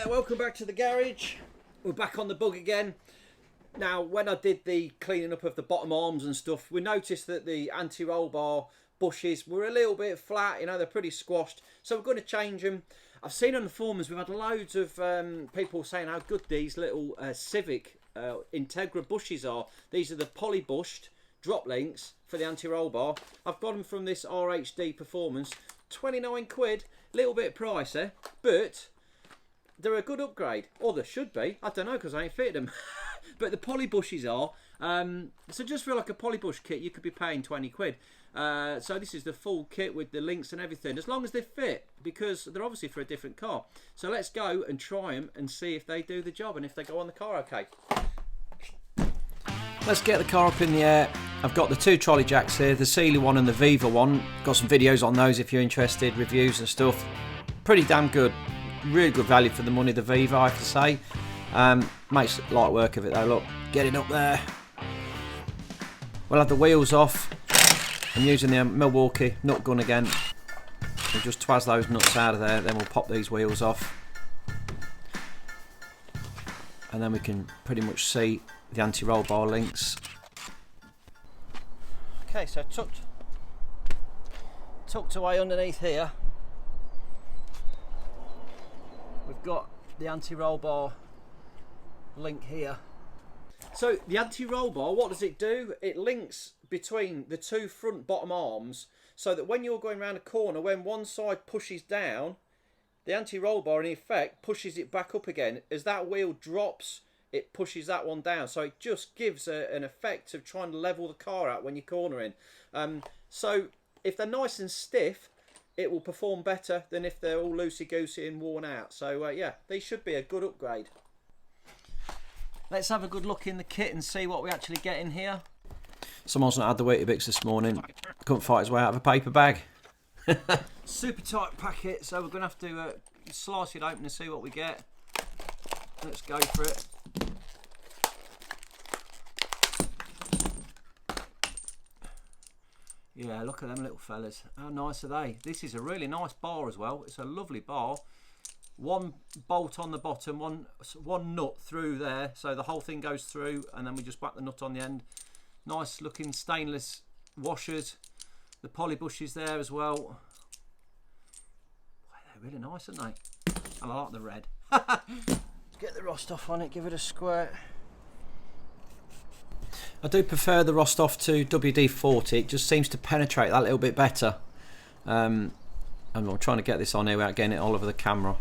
welcome back to the garage. We're back on the bug again. Now, when I did the cleaning up of the bottom arms and stuff, we noticed that the anti-roll bar bushes were a little bit flat, you know, they're pretty squashed. So we're going to change them. I've seen on the forums, we've had loads of people saying how good these little Civic Integra bushes are. These are the poly-bushed drop links for the anti-roll bar. I've got them from this RHD Performance. 29 quid, little bit pricey, but they're a good upgrade. Or they should be. I don't know because I ain't fitted them. But the poly bushes are. So just for like a poly bush kit, you could be paying 20 quid. So this is the full kit with the links and everything, as long as they fit, because they're obviously for a different car. So let's go and try them and see if they do the job and if they go on the car okay. Let's get the car up in the air. I've got the two trolley jacks here, the Sealy one and the Viva one. Got some videos on those if you're interested, reviews and stuff. Pretty damn good. Really good value for the money, the Viva, I have to say. Makes light work of it though, look. Get it up there. We'll have the wheels off. I'm using the Milwaukee nut gun again. We'll just twaz those nuts out of there, then we'll pop these wheels off. And then we can pretty much see the anti-roll bar links. Okay, so tucked away underneath here, we've got the anti-roll bar link here. So the anti-roll bar, what does it do? It links between the two front bottom arms so that when you're going around a corner, when one side pushes down, the anti-roll bar in effect pushes it back up again. As that wheel drops, it pushes that one down. So it just gives an effect of trying to level the car out when you're cornering. So if they're nice and stiff, it will perform better than if they're all loosey-goosey and worn out. So yeah, these should be a good upgrade. Let's have a good look in the kit and see what we actually get in here. Someone's not had the Weetabix this morning. Couldn't fight his way out of a paper bag. Super tight packet, so we're going to have to slice it open and see what we get. Let's go for it. Yeah, look at them little fellas. How nice are they? This is a really nice bar as well. It's a lovely bar. One bolt on the bottom, one nut through there, so the whole thing goes through, and then we just whack the nut on the end. Nice looking stainless washers. The poly bushes there as well. Boy, they're really nice, aren't they? And I like the red. Let's get the rust off on it, give it a squirt. I do prefer the rust off to WD-40. It just seems to penetrate that little bit better. And I'm trying to get this on here without getting it all over the camera.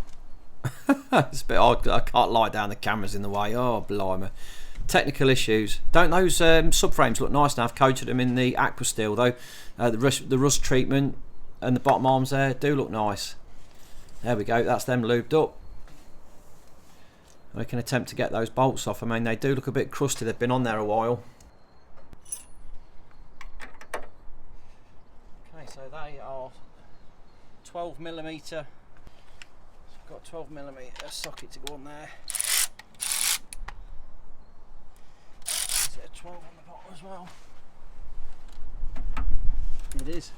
It's a bit odd. I can't lie down, the camera's in the way. Oh, blimey. Technical issues. Don't those subframes look nice now? I've coated them in the aqua steel though. The rust treatment and the bottom arms there do look nice. There we go, that's them lubed up. We can attempt to get those bolts off. I mean, they do look a bit crusty, they've been on there a while. Okay, so they are 12mm. Got 12mm socket to go on there. Is it a 12 on the bottom as well? It is.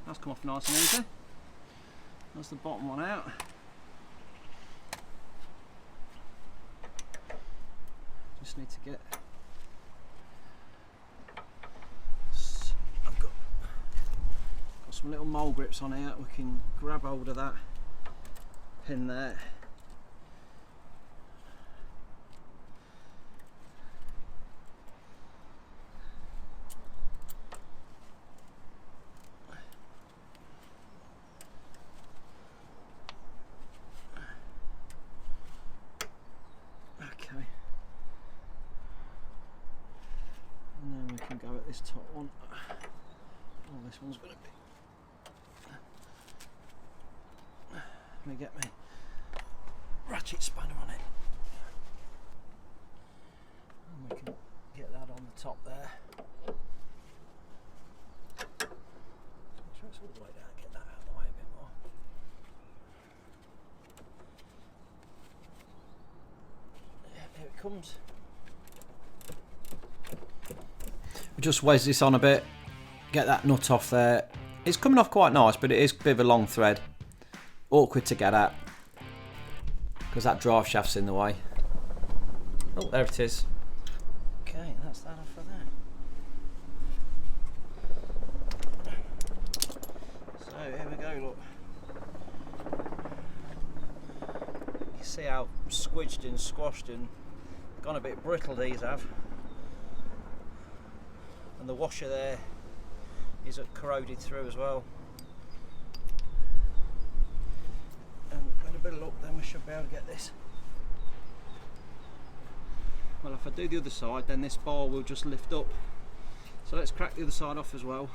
That's come off nice and easy. That's the bottom one out. Just need to get. I've got some little mole grips on here. We can grab hold of that pin there. Go at this top one. Oh, this one's going to be. Let me get my ratchet spanner on it. And we can get that on the top there. Make sure it's all the way down, get that out of the way a bit more. Yeah, here it comes. Just wedge this on a bit, get that nut off there. It's coming off quite nice, but it is a bit of a long thread. Awkward to get at because that drive shaft's in the way. Oh, there it is. Okay, that's that off of that. So here we go, look. You see how squidged and squashed and gone a bit brittle these have. And the washer there is corroded through as well. And with a bit of luck then we should be able to get this. Well, if I do the other side, then this bar will just lift up. So let's crack the other side off as well.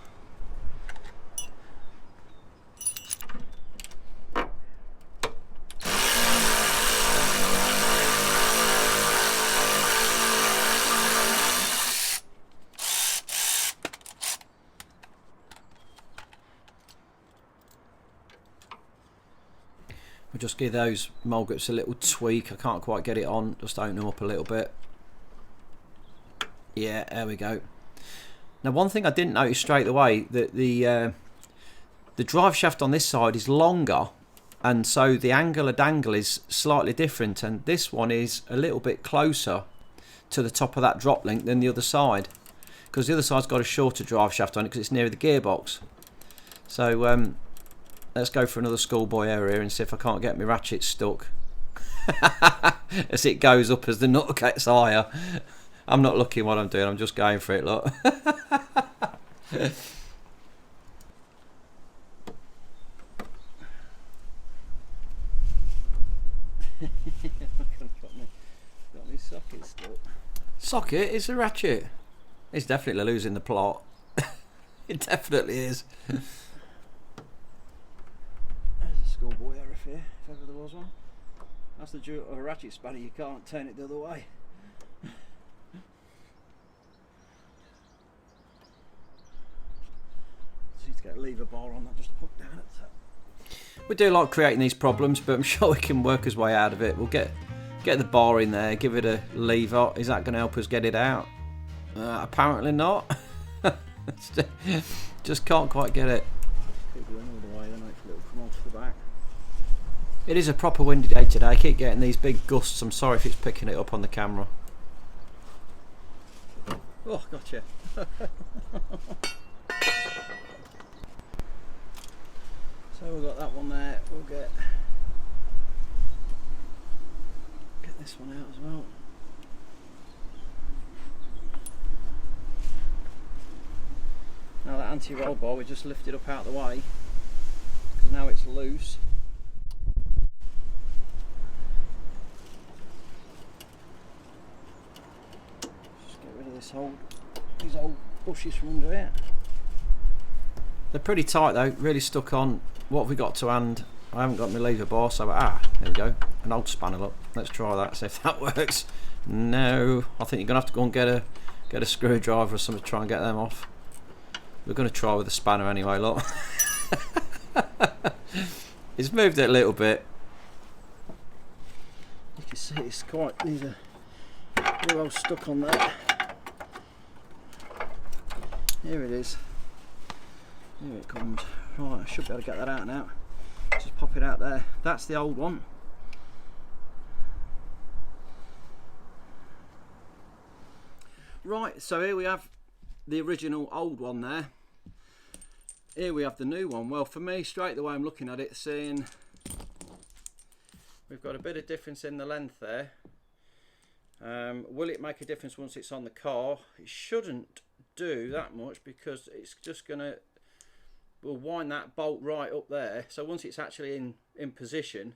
We'll just give those mole grips a little tweak. I can't quite get it on, just open them up a little bit. Yeah, there we go. Now, one thing I didn't notice straight away, that the drive shaft on this side is longer, and so the angle of dangle is slightly different, and this one is a little bit closer to the top of that drop link than the other side, because the other side's got a shorter drive shaft on it because it's nearer the gearbox. So let's go for another schoolboy error here and see if I can't get my ratchet stuck as it goes up as the nut gets higher. I'm not looking what I'm doing, I'm just going for it, look. Got me socket stuck. Socket is a ratchet. It's definitely losing the plot. It definitely is. There's a schoolboy error here, if ever there was one. That's the joy of a ratchet spanner, you can't turn it the other way. To get a lever bar on that just hooked down at the top. We do like creating these problems, but I'm sure we can work his way out of it. We'll get the bar in there, give it a lever. Is that going to help us get it out? Apparently not. Just can't quite get it. Keep going all the way, then hopefully it'll come off the back. It is a proper windy day today. I keep getting these big gusts. I'm sorry if it's picking it up on the camera. Oh, gotcha. So we've got that one there, we'll get this one out as well. Now that anti-roll bar we just lifted up out of the way, because now it's loose. Just get rid of these old bushes from under it. They're pretty tight though, really stuck on. What have we got to hand? I haven't got my lever bar, so there we go. An old spanner, look. Let's try that, see if that works. No, I think you're gonna have to go and get a screwdriver or something to try and get them off. We're gonna try with a spanner anyway, look. It's moved it a little bit. You can see it's quite, these are well stuck on there. Here it is. Here it comes. Right, I should be able to get that out now. Just pop it out there. That's the old one. Right, so here we have the original old one there. Here we have the new one. Well, for me, straight the way I'm looking at it, seeing we've got a bit of difference in the length there. Will it make a difference once it's on the car? It shouldn't do that much, because it's just gonna, we'll wind that bolt right up there, so once it's actually in position,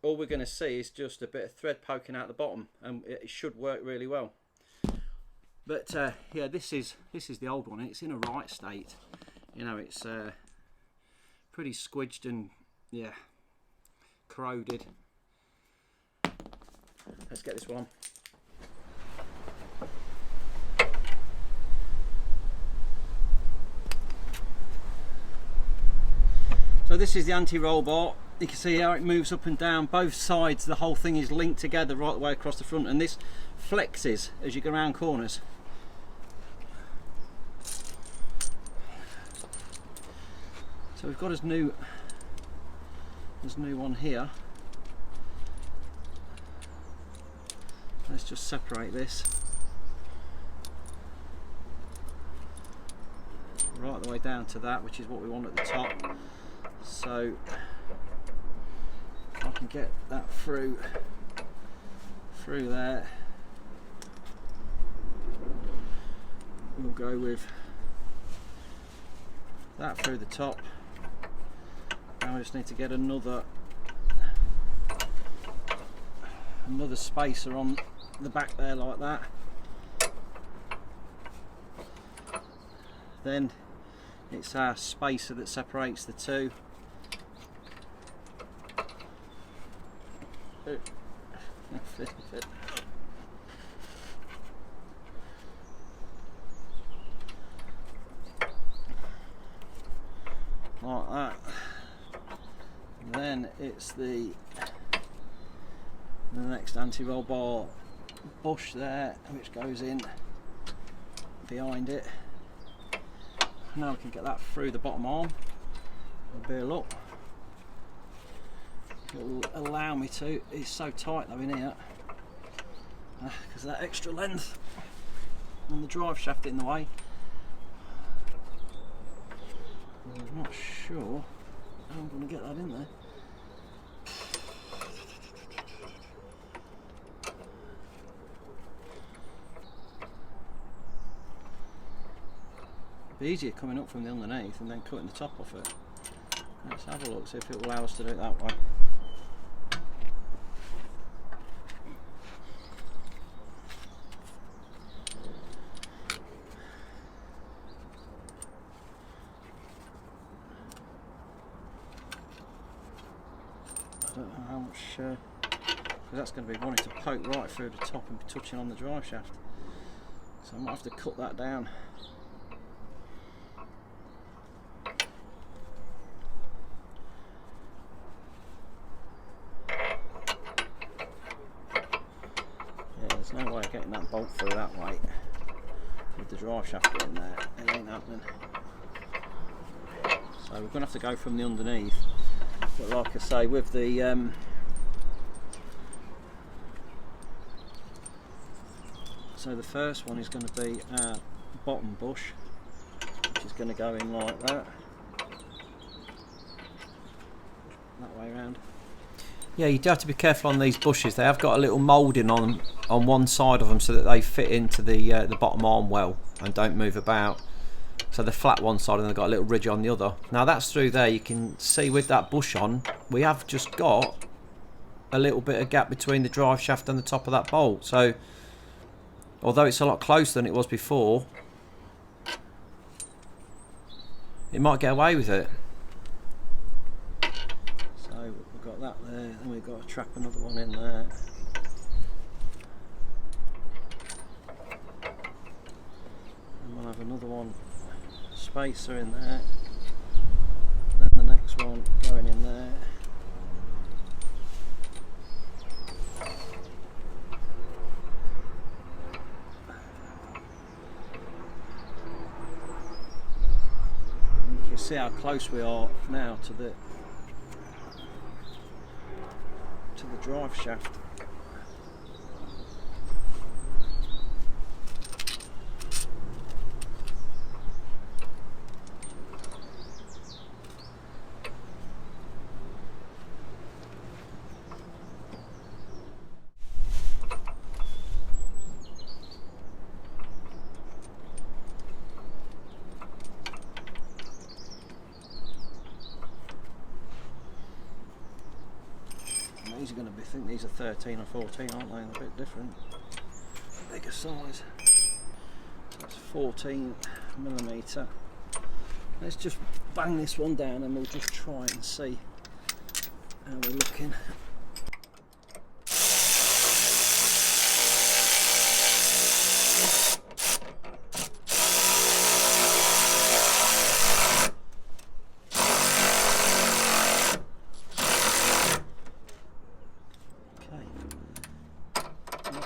all we're going to see is just a bit of thread poking out the bottom, and it should work really well. But yeah, this is the old one. It's in a right state, you know. It's pretty squidged and yeah, corroded. Let's get this one. So this is the anti-roll bar. You can see how it moves up and down both sides. The whole thing is linked together right the way across the front, and this flexes as you go around corners. So we've got his new one here. Let's just separate this right the way down to that, which is what we want at the top. So I can get that through there. We'll go with that through the top. Now I just need to get another spacer on the back there like that. Then it's our spacer that separates the two. Like that. Then it's the next anti-roll bar bush there, which goes in behind it. Now we can get that through the bottom arm. It'll up. It will allow me to. It's so tight though in here because of that extra length and the drive shaft in the way. I'm not sure how I'm going to get that in there. It'd be easier coming up from the underneath and then cutting the top off it. Let's have a look, see if it will allow us to do it that way. I don't know how much, because that's going to be wanting to poke right through the top and be touching on the drive shaft. So I might have to cut that down. There's no way of getting that bolt through that way with the drive shaft getting there. It ain't happening. So we're going to have to go from the underneath. But like I say, with the so the first one is going to be our bottom bush, which is going to go in like that way around. Yeah, you do have to be careful on these bushes. They have got a little moulding on one side of them so that they fit into the bottom arm well and don't move about. So they're flat one side and they've got a little ridge on the other. Now that's through there. You can see with that bush on, we have just got a little bit of gap between the drive shaft and the top of that bolt. So although it's a lot closer than it was before, it might get away with it. We've got that there, and we've got to trap another one in there. And we'll have another one spacer in there. Then the next one going in there. And you can see how close we are now to the drive shaft. These are going to be, I think these are 13 or 14, aren't they? They're a bit different. Bigger size. So that's 14mm. Let's just bang this one down and we'll just try and see how we're looking.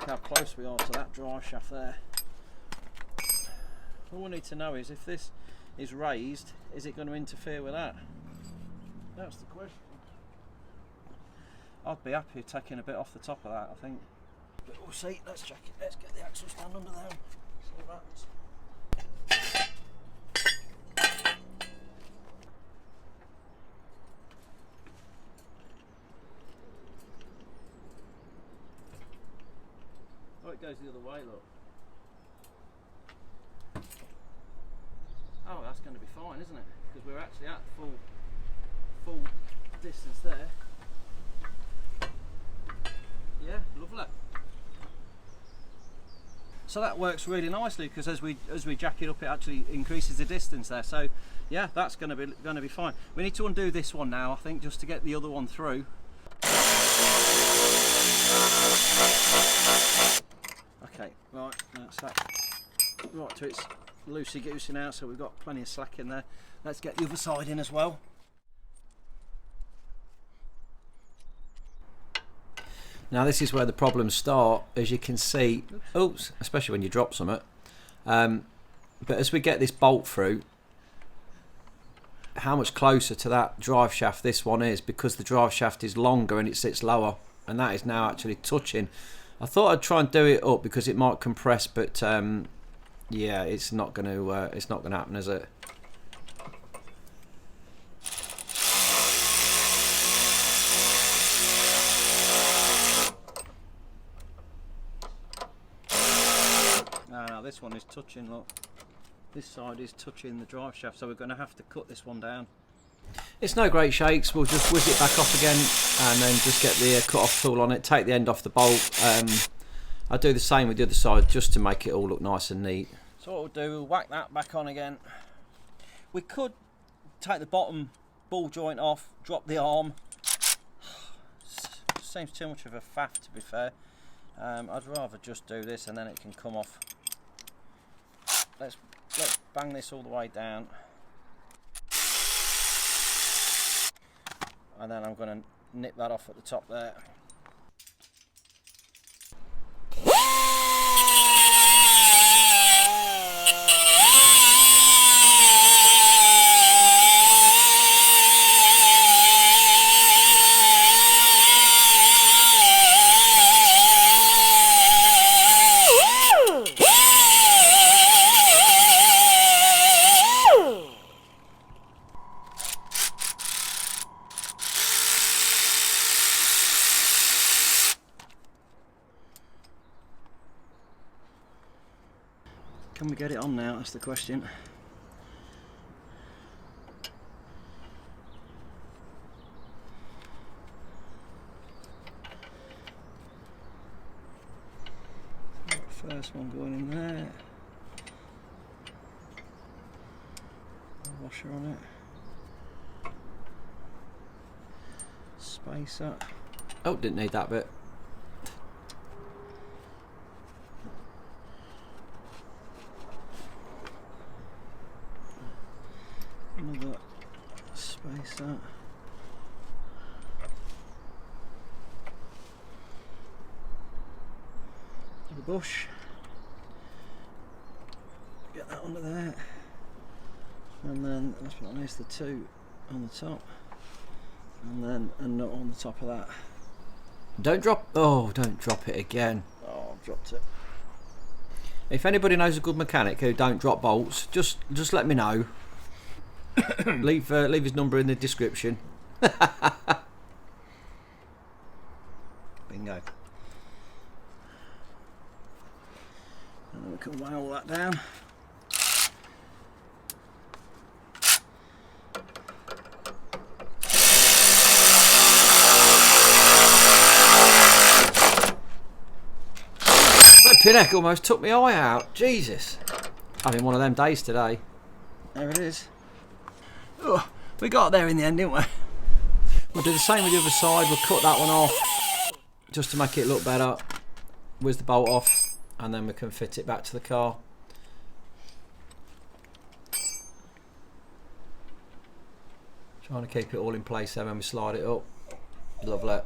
How close we are to that drive shaft there. All we need to know is if this is raised, is it going to interfere with that? That's the question. I'd be happy taking a bit off the top of that, I think. But we'll see. Let's check it. Let's get the axle stand under there. See what happens. Oh, it goes the other way, look. Oh, that's going to be fine, isn't it? Because we're actually at full distance there. Yeah, lovely. So that works really nicely because as we jack it up, it actually increases the distance there. So yeah, that's going to be fine. We need to undo this one now, I think, just to get the other one through. Okay, right, that's that. Right, so it's loosey-goosey now, so we've got plenty of slack in there. Let's get the other side in as well. Now this is where the problems start, as you can see. Oops, especially when you drop something. But as we get this bolt through, how much closer to that drive shaft this one is, because the drive shaft is longer and it sits lower, and that is now actually touching. I thought I'd try and do it up because it might compress, but yeah, it's not going to happen, is it? No, this one is touching, look. This side is touching the drive shaft, so we're going to have to cut this one down. It's no great shakes. We'll just whiz it back off again and then just get the cut-off tool on it, take the end off the bolt. I'll do the same with the other side just to make it all look nice and neat. So what we'll do, we'll whack that back on again. We could take the bottom ball joint off, drop the arm. Seems too much of a faff, to be fair. I'd rather just do this and then it can come off. Let's bang this all the way down. And then I'm going to nip that off at the top there. Can we get it on now? That's the question. First one going in there. Washer on it. Spacer. Oh, didn't need that bit. Another spacer. The bush. Get that under there. And then let's put on this, the two on the top. And then a nut on the top of that. Don't drop it again. Oh, I've dropped it. If anybody knows a good mechanic who don't drop bolts, just let me know. leave his number in the description. Bingo. And then we can weigh all that down. Flipping heck, almost took my eye out. Jesus. Having one of them days today. There it is. Oh, we got there in the end, didn't we? We'll do the same with the other side. We'll cut that one off just to make it look better. Whiz the bolt off and then we can fit it back to the car. Trying to keep it all in place there when we slide it up. Lovely.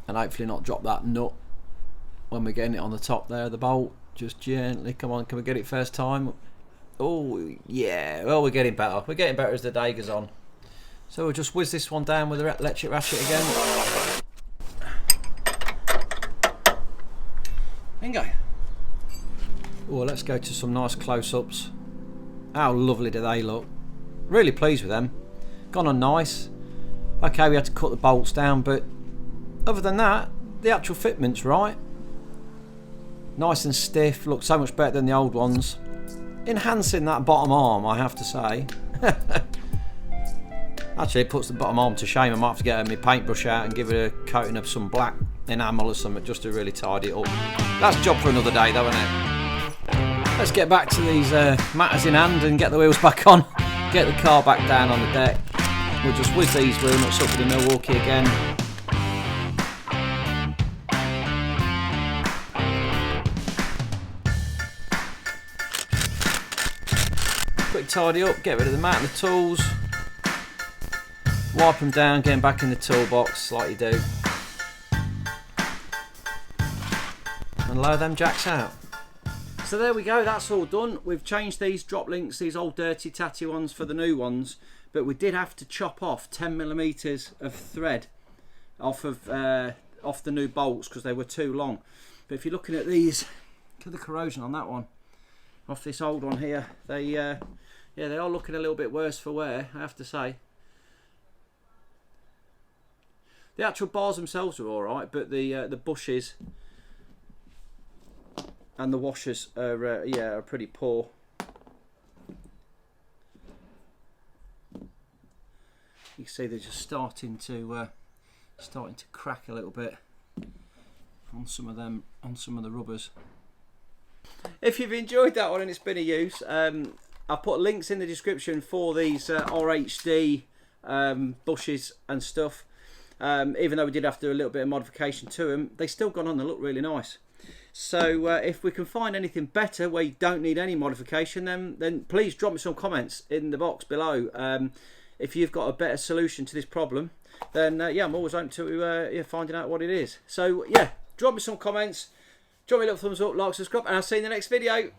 And hopefully not drop that nut when we're getting it on the top there of the bolt. Just gently. Come on, can we get it first time? Oh yeah, well, we're getting better. We're getting better as the day goes on. So we'll just whiz this one down with the electric ratchet again. Bingo. Oh, let's go to some nice close-ups. How lovely do they look? Really pleased with them. Gone on nice. Okay, we had to cut the bolts down, but other than that, the actual fitment's right. Nice and stiff, looks so much better than the old ones. Enhancing that bottom arm, I have to say. Actually, it puts the bottom arm to shame. I might have to get my paintbrush out and give it a coating of some black enamel or something just to really tidy it up. That's a job for another day though, isn't it? Let's get back to these matters in hand and get the wheels back on. Get the car back down on the deck. We'll just whiz these wheel nuts up with the Milwaukee again. Quick tidy up, get rid of the mat and the tools. Wipe them down, get them back in the toolbox like you do. And lower them jacks out. So there we go, that's all done. We've changed these drop links, these old dirty tatty ones for the new ones, but we did have to chop off 10mm of thread off the new bolts because they were too long. But if you're looking at these, look at the corrosion on that one. Off this old one here, they are looking a little bit worse for wear, I have to say. The actual bars themselves are alright, but the bushes and the washers are pretty poor. You can see they're just starting to crack a little bit on some of them, on some of the rubbers. If you've enjoyed that one and it's been of use, I'll put links in the description for these RHD bushes and stuff. Even though we did have to do a little bit of modification to them, they still gone on, they look really nice. So if we can find anything better where you don't need any modification, then please drop me some comments in the box below. If you've got a better solution to this problem, then yeah, I'm always open to finding out what it is. So yeah, drop me some comments, drop me a little thumbs up, like, subscribe, and I'll see you in the next video.